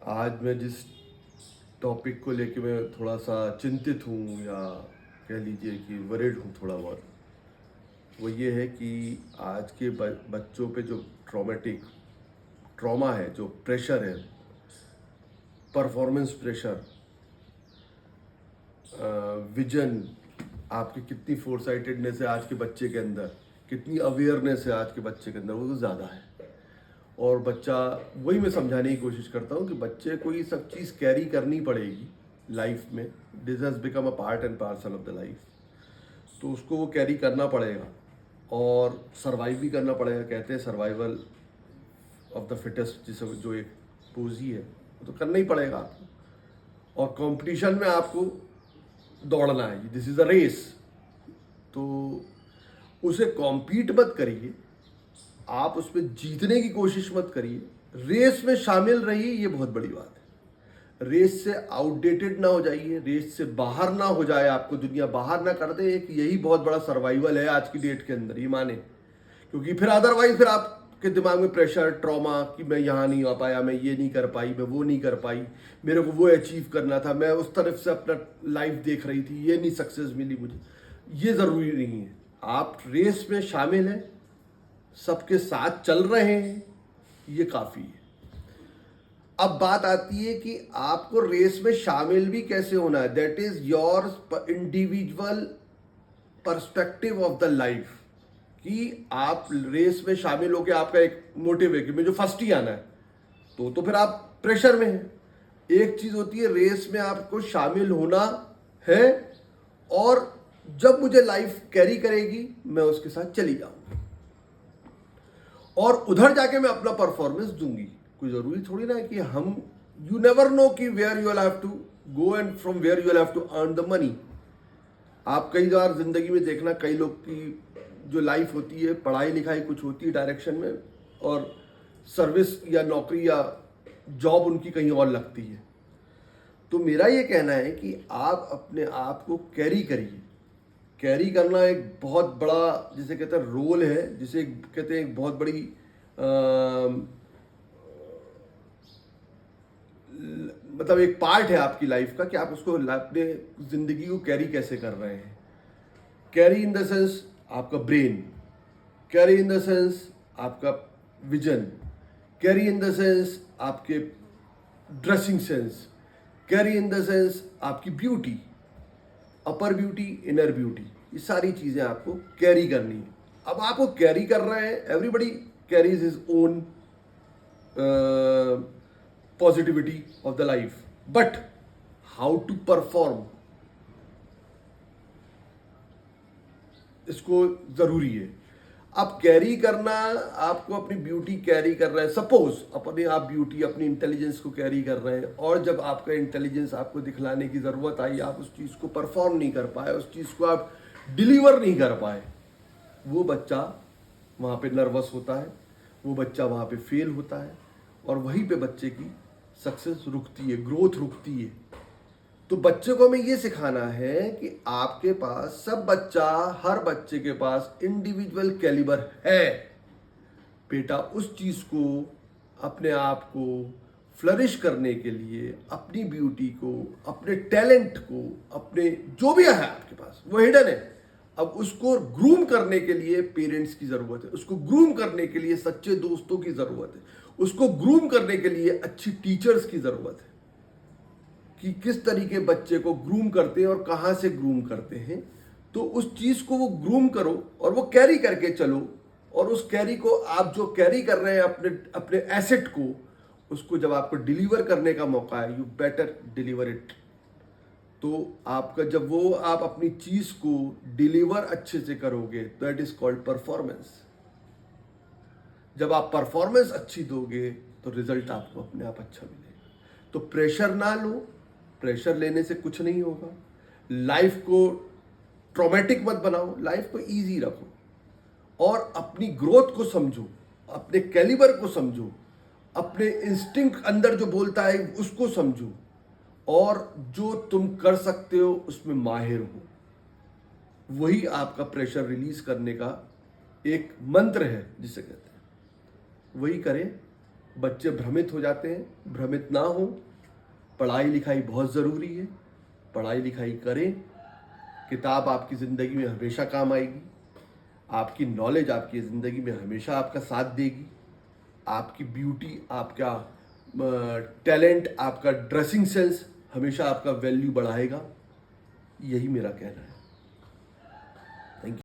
आज मैं जिस टॉपिक को लेके मैं थोड़ा सा चिंतित हूँ या कह लीजिए कि वरिड हूँ थोड़ा बहुत, वो ये है कि आज के बच्चों पे जो ट्रॉमा है, जो प्रेशर है, परफॉर्मेंस प्रेशर, विजन, आपकी कितनी फोरसाइटेडनेस है आज के बच्चे के अंदर, कितनी अवेयरनेस है आज के बच्चे के अंदर, वो तो ज़्यादा है। और बच्चा, वही मैं समझाने की कोशिश करता हूँ कि बच्चे को ये सब चीज़ कैरी करनी पड़ेगी लाइफ में। This has become a part and parcel of the life. तो उसको वो कैरी करना पड़ेगा और सरवाइव भी करना पड़ेगा। कहते हैं सर्वाइवल ऑफ द फिटेस्ट, जिसे जो एक पोजी है, वो तो करना ही पड़ेगा आपको। और कंपटीशन में आपको दौड़ना है, दिस इज़ अ रेस। तो उसे कॉम्पीट मत करिए, आप उसमें जीतने की कोशिश मत करिए। रेस में शामिल रहिए, ये बहुत बड़ी बात है। रेस से आउटडेटेड ना हो जाइए, रेस से बाहर ना हो जाए, आपको दुनिया बाहर ना कर दे। एक यही बहुत बड़ा सर्वाइवल है आज की डेट के अंदर, ये माने। क्योंकि फिर अदरवाइज फिर आपके दिमाग में प्रेशर, ट्रॉमा कि मैं यहाँ नहीं आ पाया, मैं ये नहीं कर पाई, मैं वो नहीं कर पाई, मेरे को वो अचीव करना था, मैं उस तरफ से अपना लाइफ देख रही थी, ये नहीं सक्सेस मिली मुझे। ये ज़रूरी नहीं है। आप रेस में शामिल हैं, सबके साथ चल रहे हैं, ये काफ़ी है। अब बात आती है कि आपको रेस में शामिल भी कैसे होना है। That is your individual perspective of the life, कि आप रेस में शामिल होकर आपका एक मोटिव है कि मुझे फर्स्ट ही आना है, तो फिर आप प्रेशर में हैं। एक चीज होती है रेस में आपको शामिल होना है, और जब मुझे लाइफ कैरी करेगी मैं उसके साथ चली जाऊंगी और उधर जाके मैं अपना परफॉर्मेंस दूंगी। कोई जरूरी थोड़ी ना है कि हम, यू नेवर नो कि where you will have to go and from where you will have to earn the money. आप कई बार जिंदगी में देखना, कई लोग की जो लाइफ होती है, पढ़ाई लिखाई कुछ होती है डायरेक्शन में, और सर्विस या नौकरी या जॉब उनकी कहीं और लगती है। तो मेरा ये कहना है कि आप अपने आप को कैरी करिए। कैरी करना एक बहुत बड़ा, जिसे कहते हैं रोल है, जिसे कहते हैं एक बहुत बड़ी मतलब एक पार्ट है आपकी लाइफ का, कि आप उसको अपने जिंदगी को कैरी कैसे कर रहे हैं। कैरी इन द सेंस आपका brain, carry in the sense आपका vision, carry in the sense आपके ड्रेसिंग सेंस, कैरी इन द सेंस आपकी beauty, upper beauty, inner beauty, ये सारी चीजें आपको कैरी करनी है। अब आपको कैरी कर रहे हैं, everybody carries his own positivity of the life, but how to perform, इसको जरूरी है। अब कैरी करना, आपको अपनी ब्यूटी कैरी कर रहे हैं, सपोज अपने आप ब्यूटी, अपनी इंटेलिजेंस को कैरी कर रहे हैं, और जब आपका इंटेलिजेंस आपको दिखलाने की ज़रूरत आई, आप उस चीज़ को परफॉर्म नहीं कर पाए, उस चीज़ को आप डिलीवर नहीं कर पाए, वो बच्चा वहाँ पे नर्वस होता है, वो बच्चा वहाँ पे फेल होता है, और वहीं पे बच्चे की सक्सेस रुकती है, ग्रोथ रुकती है। तो बच्चे को हमें ये सिखाना है कि आपके पास, हर बच्चे के पास इंडिविजुअल कैलिबर है। बेटा उस चीज को, अपने आप को फ्लरिश करने के लिए, अपनी ब्यूटी को, अपने टैलेंट को, अपने जो भी है आपके पास, वो हिडन है। अब उसको ग्रूम करने के लिए पेरेंट्स की जरूरत है, उसको ग्रूम करने के लिए सच्चे दोस्तों की जरूरत है, उसको ग्रूम करने के लिए अच्छी टीचर्स की जरूरत है। कि किस तरीके बच्चे को ग्रूम करते हैं और कहाँ से ग्रूम करते हैं, तो उस चीज़ को वो ग्रूम करो और वो कैरी करके चलो। और उस कैरी को, आप जो कैरी कर रहे हैं अपने अपने एसेट को, उसको जब आपको डिलीवर करने का मौका है, यू बेटर डिलीवर इट। तो आपका जब वो, आप अपनी चीज़ को डिलीवर अच्छे से करोगे, दैट इज कॉल्ड परफॉर्मेंस। जब आप परफॉर्मेंस अच्छी दोगे तो रिजल्ट आपको अपने आप अच्छा मिलेगा। तो प्रेशर ना लो, प्रेशर लेने से कुछ नहीं होगा। लाइफ को ट्रॉमेटिक मत बनाओ, लाइफ को इजी रखो, और अपनी ग्रोथ को समझो, अपने कैलिबर को समझो, अपने इंस्टिंक्ट अंदर जो बोलता है उसको समझो, और जो तुम कर सकते हो उसमें माहिर हो। वही आपका प्रेशर रिलीज करने का एक मंत्र है, जिसे कहते हैं, वही करें बच्चे भ्रमित हो जाते हैं, भ्रमित ना हो। पढ़ाई लिखाई बहुत ज़रूरी है, पढ़ाई लिखाई करें। किताब आपकी ज़िंदगी में हमेशा काम आएगी, आपकी नॉलेज आपकी ज़िंदगी में हमेशा आपका साथ देगी। आपकी ब्यूटी, आपका टैलेंट, आपका ड्रेसिंग सेंस हमेशा आपका वैल्यू बढ़ाएगा। यही मेरा कहना है।